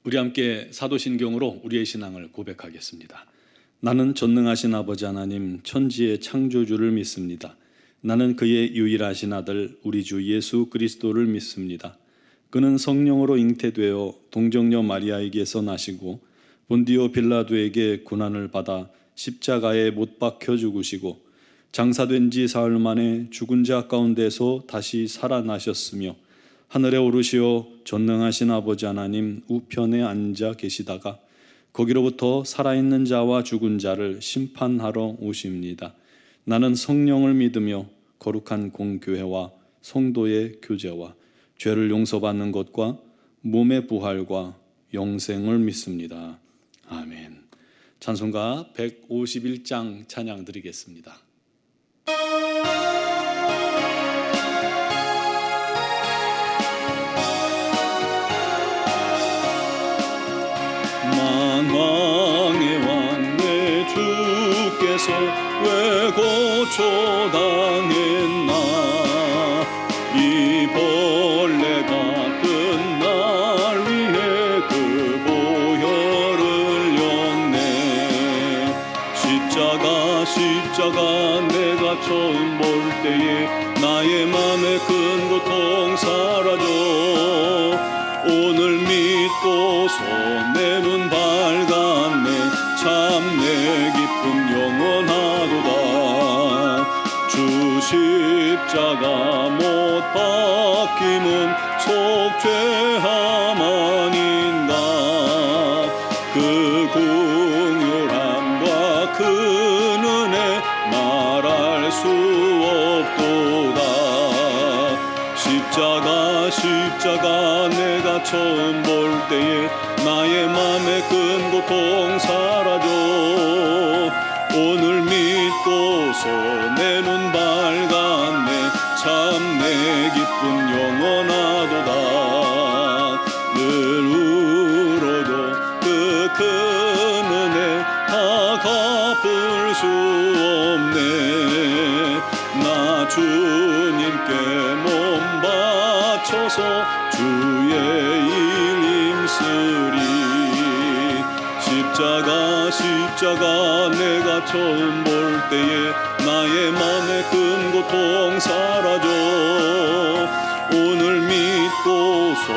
우리 함께 사도신경으로 우리의 신앙을 고백하겠습니다. 나는 전능하신 아버지 하나님 천지의 창조주를 믿습니다. 나는 그의 유일하신 아들 우리 주 예수 그리스도를 믿습니다. 그는 성령으로 잉태되어 동정녀 마리아에게서 나시고 본디오 빌라도에게 고난을 받아 십자가에 못 박혀 죽으시고 장사된 지 사흘 만에 죽은 자 가운데서 다시 살아나셨으며 하늘에 오르시어 전능하신 아버지 하나님 우편에 앉아 계시다가 거기로부터 살아있는 자와 죽은 자를 심판하러 오십니다. 나는 성령을 믿으며 거룩한 공교회와 성도의 교제와 죄를 용서받는 것과 몸의 부활과 영생을 믿습니다. 아멘. 찬송가 151장 찬양 드리겠습니다. 만왕의 왕 내 주께서 왜 고초당했나 이 벌레 같은 날 위해 그 보혈을 흘렸네. 십자가 내가 처음 볼 때에 나의 맘에 큰 고통 사라져 오늘 믿고서 내 눈 밝았네. 참 내 기쁨 영원하도다. 주 십자가 못 박힘은 속죄함 아닌가. 그 긍휼함과 그 은혜 말할 수 없도다. 십자가 내가 처음 볼 때에 나의 맘에 큰 고통 사라져 오늘 믿고서 내 눈 밝았네. 참 내 기쁨 영원하도다. 늘 울어도 그 큰 은혜 다 갚을 수 없네. 나 주님께 몸 바쳐서 주의 일 힘쓰리. 십자가 내가 처음 볼 때에 나의 맘에 큰 고통 사라져 오늘 믿고서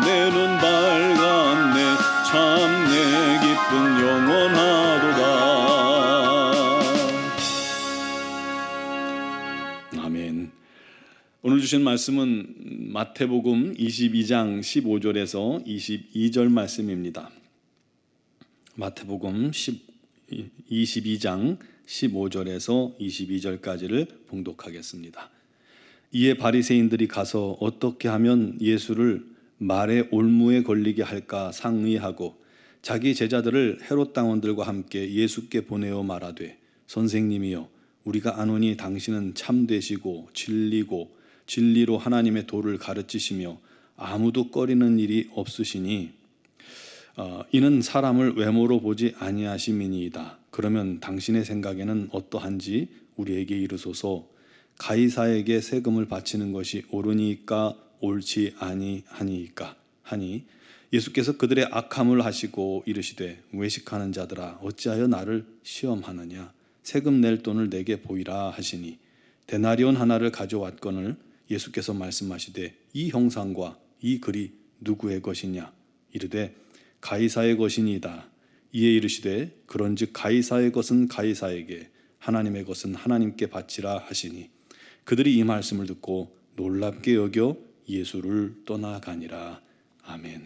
내 눈 밝았네. 참 내 기쁨 영원하도다. 아멘. 오늘 주신 말씀은 마태복음 22장 15절에서 22절 말씀입니다. 마태복음 22장 15절에서 22절까지를 봉독하겠습니다. 이에 바리새인들이 가서 어떻게 하면 예수를 말의 올무에 걸리게 할까 상의하고 자기 제자들을 헤롯 당원들과 함께 예수께 보내어 말하되 선생님이여 우리가 아노니 당신은 참되시고 진리고 진리로 하나님의 도를 가르치시며 아무도 꺼리는 일이 없으시니 이는 사람을 외모로 보지 아니하심이니이다. 그러면 당신의 생각에는 어떠한지 우리에게 이르소서. 가이사에게 세금을 바치는 것이 옳으니까 옳지 아니하니까 하니 예수께서 그들의 악함을 하시고 이르시되 외식하는 자들아 어찌하여 나를 시험하느냐. 세금 낼 돈을 내게 보이라 하시니 데나리온 하나를 가져왔거늘 예수께서 말씀하시되 이 형상과 이 글이 누구의 것이냐. 이르되 가이사의 것이니이다. 이에 이르시되 그런즉 가이사의 것은 가이사에게 하나님의 것은 하나님께 바치라 하시니 그들이 이 말씀을 듣고 놀랍게 여겨 예수를 떠나가니라. 아멘.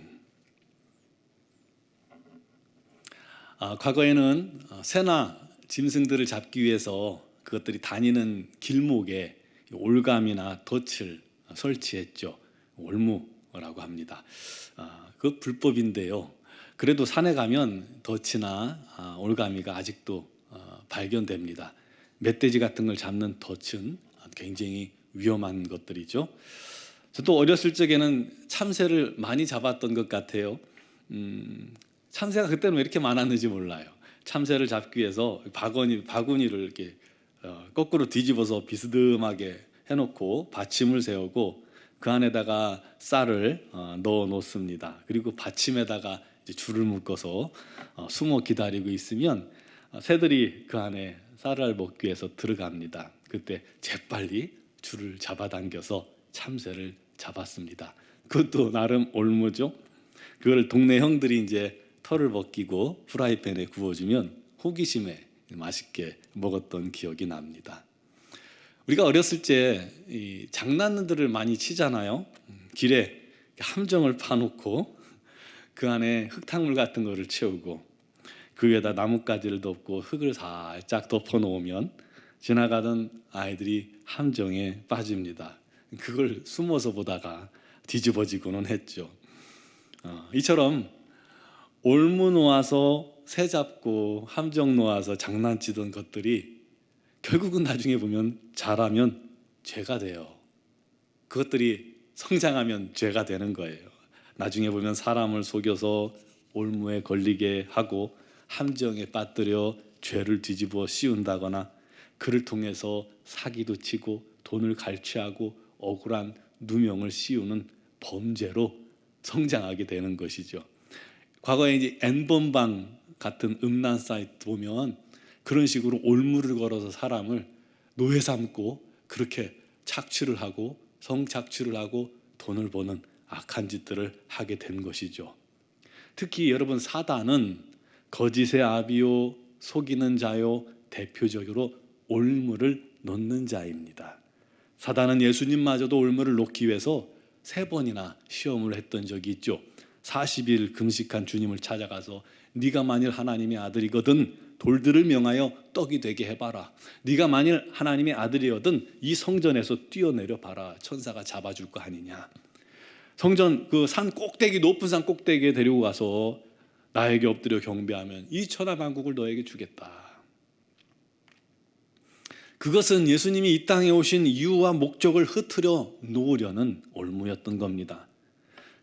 과거에는 새나 짐승들을 잡기 위해서 그것들이 다니는 길목에 올감이나 덫을 설치했죠. 올무라고 합니다. 그 불법인데요. 그래도 산에 가면 덫이나 올가미가 아직도 발견됩니다. 멧돼지 같은 걸 잡는 덫은 굉장히 위험한 것들이죠. 저도 어렸을 적에는 참새를 많이 잡았던 것 같아요. 참새가 그때는 왜 이렇게 많았는지 몰라요. 참새를 잡기 위해서 바구니를 이렇게 거꾸로 뒤집어서 비스듬하게 해놓고 받침을 세우고 그 안에다가 쌀을 넣어 놓습니다. 그리고 받침에다가 이제 줄을 묶어서 숨어 기다리고 있으면 새들이 그 안에 쌀을 먹기 위해서 들어갑니다. 그때 재빨리 줄을 잡아당겨서 참새를 잡았습니다. 그것도 나름 올무죠. 그걸 동네 형들이 이제 털을 벗기고 프라이팬에 구워주면 호기심에 맛있게 먹었던 기억이 납니다. 우리가 어렸을 때 이 장난들을 많이 치잖아요. 길에 함정을 파놓고 그 안에 흙탕물 같은 거를 채우고 그 위에다 나뭇가지를 덮고 흙을 살짝 덮어놓으면 지나가던 아이들이 함정에 빠집니다. 그걸 숨어서 보다가 뒤집어지고는 했죠. 이처럼 올무 놓아서 새 잡고 함정 놓아서 장난치던 것들이 결국은 나중에 보면 자라면 죄가 돼요. 그것들이 성장하면 죄가 되는 거예요. 나중에 보면 사람을 속여서 올무에 걸리게 하고 함정에 빠뜨려 죄를 뒤집어 씌운다거나 그를 통해서 사기도 치고 돈을 갈취하고 억울한 누명을 씌우는 범죄로 성장하게 되는 것이죠. 과거에 이제 N번방 같은 음란 사이트 보면 그런 식으로 올무를 걸어서 사람을 노예 삼고 그렇게 착취를 하고 성착취를 하고 돈을 버는 악한 짓들을 하게 된 것이죠. 특히 여러분, 사단은 거짓의 아비요 속이는 자요 대표적으로 올무를 놓는 자입니다. 사단은 예수님마저도 올무를 놓기 위해서 3번이나 시험을 했던 적이 있죠. 40일 금식한 주님을 찾아가서 네가 만일 하나님의 아들이거든 돌들을 명하여 떡이 되게 해봐라. 네가 만일 하나님의 아들이거든 이 성전에서 뛰어내려 봐라. 천사가 잡아줄 거 아니냐. 성전 그 산 꼭대기, 높은 산 꼭대기에 데리고 가서 나에게 엎드려 경배하면 이 천하만국을 너에게 주겠다. 그것은 예수님이 이 땅에 오신 이유와 목적을 흐트려 놓으려는 올무였던 겁니다.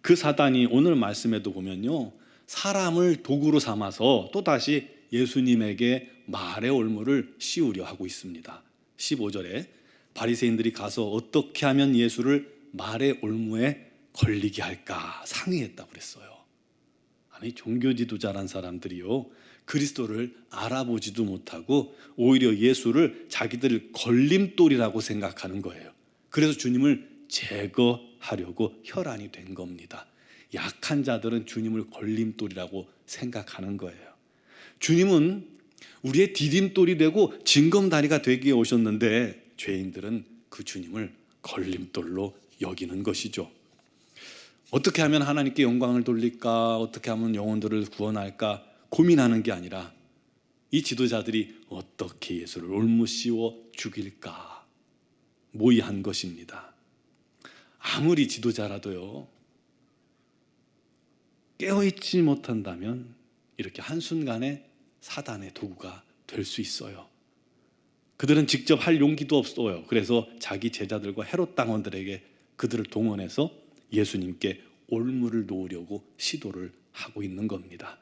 그 사단이 오늘 말씀에도 보면요, 사람을 도구로 삼아서 또다시 예수님에게 말의 올무를 씌우려 하고 있습니다. 15절에 바리새인들이 가서 어떻게 하면 예수를 말의 올무에 걸리게 할까 상의했다고 그랬어요. 아니, 종교 지도자란 사람들이요, 그리스도를 알아보지도 못하고 오히려 예수를 자기들 걸림돌이라고 생각하는 거예요. 그래서 주님을 제거하려고 혈안이 된 겁니다. 약한 자들은 주님을 걸림돌이라고 생각하는 거예요. 주님은 우리의 디딤돌이 되고 징검다리가 되기에 오셨는데 죄인들은 그 주님을 걸림돌로 여기는 것이죠. 어떻게 하면 하나님께 영광을 돌릴까, 어떻게 하면 영혼들을 구원할까 고민하는 게 아니라 이 지도자들이 어떻게 예수를 올무씌워 죽일까 모의한 것입니다. 아무리 지도자라도요, 깨어있지 못한다면 이렇게 한순간에 사단의 도구가 될 수 있어요. 그들은 직접 할 용기도 없어요. 그래서 자기 제자들과 헤롯 당원들에게 그들을 동원해서 예수님께 올무를 놓으려고 시도를 하고 있는 겁니다.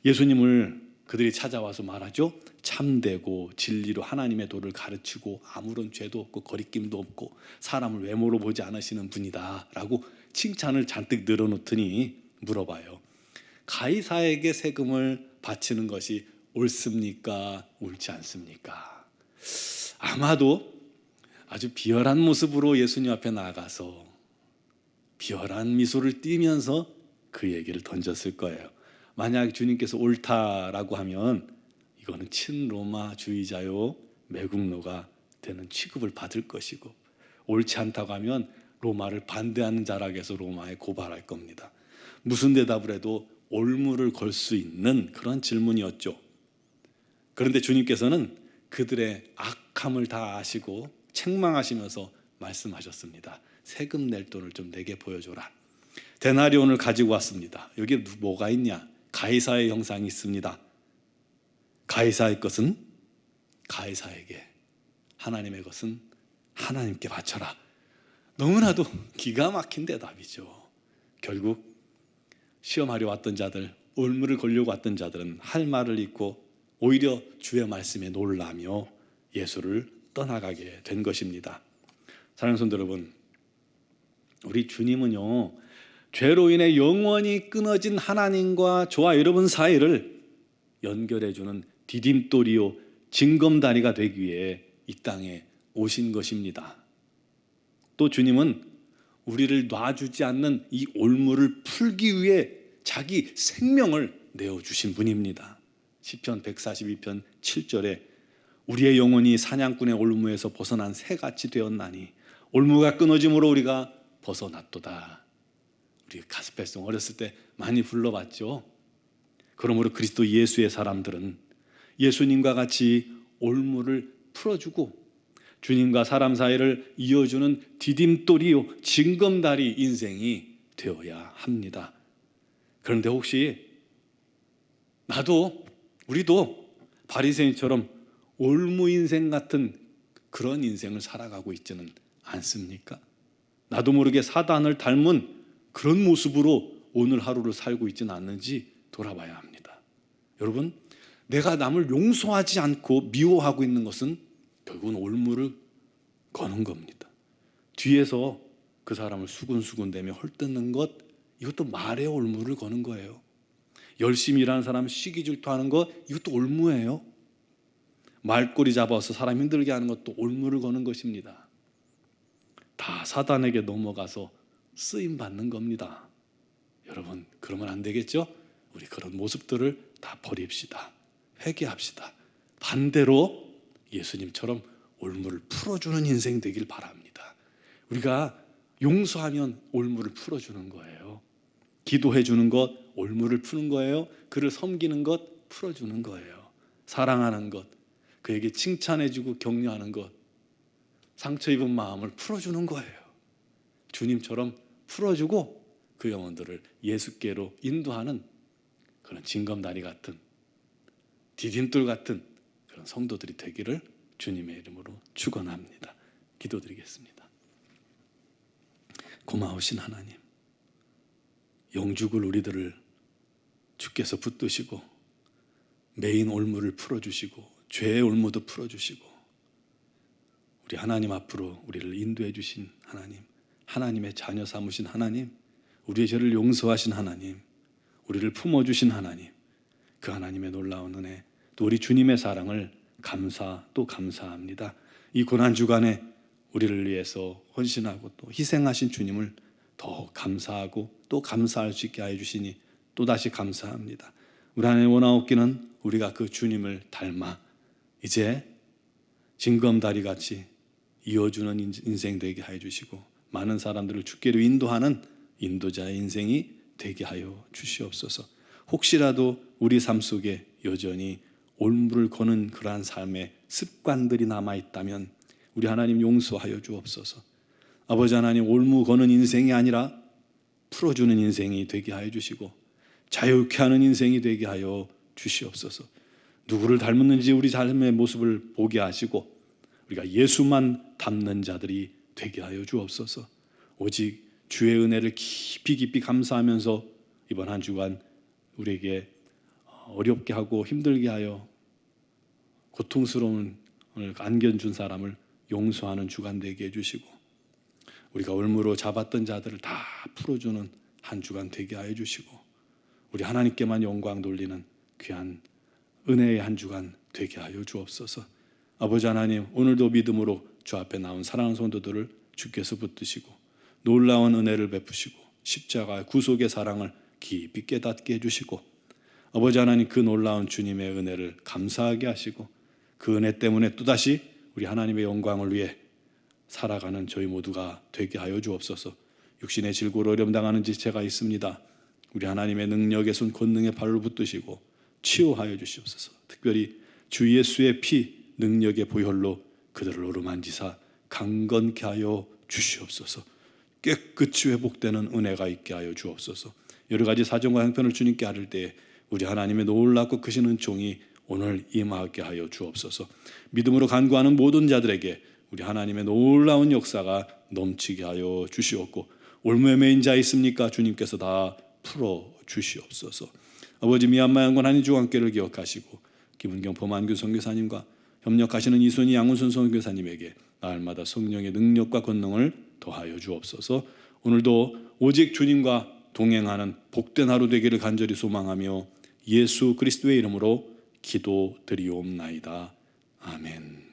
예수님을 그들이 찾아와서 말하죠. 참되고 진리로 하나님의 도를 가르치고 아무런 죄도 없고 거리낌도 없고 사람을 외모로 보지 않으시는 분이다 라고 칭찬을 잔뜩 늘어놓더니 물어봐요. 가이사에게 세금을 바치는 것이 옳습니까? 옳지 않습니까? 아마도 아주 비열한 모습으로 예수님 앞에 나가서 비열한 미소를 띠면서 그 얘기를 던졌을 거예요. 만약 주님께서 옳다라고 하면 이거는 친로마주의자요 매국노가 되는 취급을 받을 것이고, 옳지 않다고 하면 로마를 반대하는 자락에서 로마에 고발할 겁니다. 무슨 대답을 해도 올무를 걸 수 있는 그런 질문이었죠. 그런데 주님께서는 그들의 악함을 다 아시고 책망하시면서 말씀하셨습니다. 세금 낼 돈을 좀 내게 보여줘라. 데나리온을 가지고 왔습니다. 여기에 뭐가 있냐? 가이사의 형상이 있습니다. 가이사의 것은 가이사에게, 하나님의 것은 하나님께 바쳐라. 너무나도 기가 막힌 대답이죠. 결국 시험하려 왔던 자들, 올무를 걸려고 왔던 자들은 할 말을 잃고 오히려 주의 말씀에 놀라며 예수를 떠나가게 된 것입니다. 사랑하는 성도 여러분, 우리 주님은요, 죄로 인해 영원히 끊어진 하나님과 저와 여러분 사이를 연결해주는 디딤돌이요 징검다리가 되기 위해 이 땅에 오신 것입니다. 또 주님은 우리를 놔주지 않는 이 올무를 풀기 위해 자기 생명을 내어주신 분입니다. 시편 142편 7절에 우리의 영혼이 사냥꾼의 올무에서 벗어난 새같이 되었나니 올무가 끊어짐으로 우리가 벗어났도다. 우리 가스펠송 어렸을 때 많이 불러봤죠. 그러므로 그리스도 예수의 사람들은 예수님과 같이 올무를 풀어주고 주님과 사람 사이를 이어주는 디딤돌이요 징검다리 인생이 되어야 합니다. 그런데 혹시 나도 우리도 바리새인처럼 올무 인생 같은 그런 인생을 살아가고 있지는 않습니까? 나도 모르게 사단을 닮은 그런 모습으로 오늘 하루를 살고 있지는 않는지 돌아봐야 합니다. 여러분, 내가 남을 용서하지 않고 미워하고 있는 것은 결국은 올무를 거는 겁니다. 뒤에서 그 사람을 수군수군대며 헐뜯는 것, 이것도 말의 올무를 거는 거예요. 열심히 일하는 사람 시기 질투하는 것, 이것도 올무예요. 말꼬리 잡아서 사람 힘들게 하는 것도 올무를 거는 것입니다. 다 사단에게 넘어가서 쓰임 받는 겁니다. 여러분, 그러면 안 되겠죠? 우리 그런 모습들을 다 버립시다. 회개합시다. 반대로 예수님처럼 올무를 풀어주는 인생 되길 바랍니다. 우리가 용서하면 올무를 풀어주는 거예요. 기도해 주는 것, 올무를 푸는 거예요. 그를 섬기는 것, 풀어주는 거예요. 사랑하는 것, 그에게 칭찬해 주고 격려하는 것, 상처 입은 마음을 풀어주는 거예요. 주님처럼 풀어주고 그 영혼들을 예수께로 인도하는 그런 징검다리 같은 디딤돌 같은 그런 성도들이 되기를 주님의 이름으로 축원합니다. 기도드리겠습니다. 고마우신 하나님, 영죽을 우리들을 주께서 붙드시고 메인 올무를 풀어주시고 죄의 올무도 풀어주시고 우리 하나님 앞으로 우리를 인도해 주신 하나님, 하나님의 자녀 삼으신 하나님, 우리의 죄를 용서하신 하나님, 우리를 품어주신 하나님, 그 하나님의 놀라운 은혜, 또 우리 주님의 사랑을 또 감사합니다. 이 고난주간에 우리를 위해서 헌신하고 또 희생하신 주님을 더 감사하고 또 감사할 수 있게 하여 주시니 또다시 감사합니다. 우리 하나님 원하옵기는 우리가 그 주님을 닮아 이제 징검다리같이 이어주는 인생 되게 하여 주시고 많은 사람들을 주께로 인도하는 인도자의 인생이 되게 하여 주시옵소서. 혹시라도 우리 삶 속에 여전히 올무를 거는 그러한 삶의 습관들이 남아있다면 우리 하나님 용서하여 주옵소서. 아버지 하나님, 올무 거는 인생이 아니라 풀어주는 인생이 되게 하여 주시고 자유케 하는 인생이 되게 하여 주시옵소서. 누구를 닮았는지 우리 삶의 모습을 보게 하시고 우리가 예수만 닮는 자들이 되게 하여 주옵소서. 오직 주의 은혜를 깊이 감사하면서 이번 한 주간 우리에게 어렵게 하고 힘들게 하여 고통스러운 안겨준 사람을 용서하는 주간 되게 해주시고 우리가 올무로 잡았던 자들을 다 풀어주는 한 주간 되게 하여 주시고 우리 하나님께만 영광 돌리는 귀한 은혜의 한 주간 되게 하여 주옵소서. 아버지 하나님, 오늘도 믿음으로 주 앞에 나온 사랑하는 성도들을 주께서 붙드시고 놀라운 은혜를 베푸시고 십자가 구속의 사랑을 깊이 깨닫게 해주시고 아버지 하나님, 그 놀라운 주님의 은혜를 감사하게 하시고 그 은혜 때문에 또다시 우리 하나님의 영광을 위해 살아가는 저희 모두가 되게 하여 주옵소서. 육신의 질고로 어려움 당하는 지체가 있습니다. 우리 하나님의 능력의 손 권능의 발로 붙드시고 치유하여 주시옵소서. 특별히 주 예수의 피 능력의 보혈로 그들을 어루만지사 강건케 하여 주시옵소서. 깨끗이 회복되는 은혜가 있게 하여 주옵소서. 여러 가지 사정과 형편을 주님께 아를 때에 우리 하나님의 놀랍고 크신 은총이 오늘 임하게 하여 주옵소서. 믿음으로 간구하는 모든 자들에게 우리 하나님의 놀라운 역사가 넘치게 하여 주시옵고 올무에 매인 자 있습니까? 주님께서 다 풀어 주시옵소서. 아버지, 미얀마 양권 한인주 관계를 기억하시고 김은경 범한규 선교사님과 협력하시는 이순희 양훈순 선교사님에게 날마다 성령의 능력과 권능을 더하여 주옵소서. 오늘도 오직 주님과 동행하는 복된 하루 되기를 간절히 소망하며 예수 그리스도의 이름으로 기도드리옵나이다. 아멘.